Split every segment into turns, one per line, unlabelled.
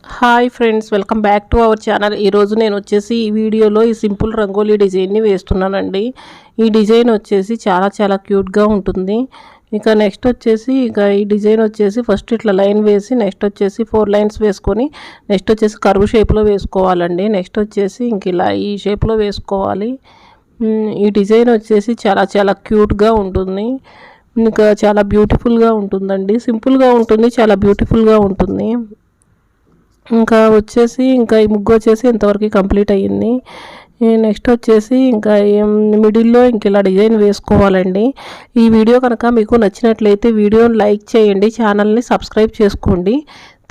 Hi friends, welcome back to our channel. ఈరోజు నేను వచ్చేసి ఈ వీడియోలో ఈ సింపుల్ రంగోలీ డిజైన్ని వేస్తున్నానండి. ఈ డిజైన్ వచ్చేసి చాలా క్యూట్గా ఉంటుంది. ఇక నెక్స్ట్ వచ్చేసి ఈ డిజైన్ వచ్చేసి ఫస్ట్ ఇట్లా లైన్ వేసి నెక్స్ట్ వచ్చేసి 4 లైన్స్ వేసుకొని నెక్స్ట్ వచ్చేసి కర్వ్ షేప్లో వేసుకోవాలండి. నెక్స్ట్ వచ్చేసి ఇంక ఇలా ఈ షేప్లో వేసుకోవాలి. ఈ డిజైన్ వచ్చేసి చాలా క్యూట్గా ఉంటుంది. ఇంకా చాలా బ్యూటిఫుల్గా ఉంటుందండి. సింపుల్గా ఉంటుంది, చాలా బ్యూటిఫుల్గా ఉంటుంది. ఇంకా వచ్చేసి ఈ ముగ్గు వచ్చేసి ఇంతవరకు కంప్లీట్ అయ్యింది. నెక్స్ట్ వచ్చేసి మిడిల్లో ఇలా డిజైన్ వేసుకోవాలండి. ఈ వీడియో కనుక మీకు నచ్చినట్లయితే వీడియోని లైక్ చేయండి, ఛానల్ని సబ్స్క్రైబ్ చేసుకోండి.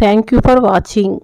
Thank you for watching.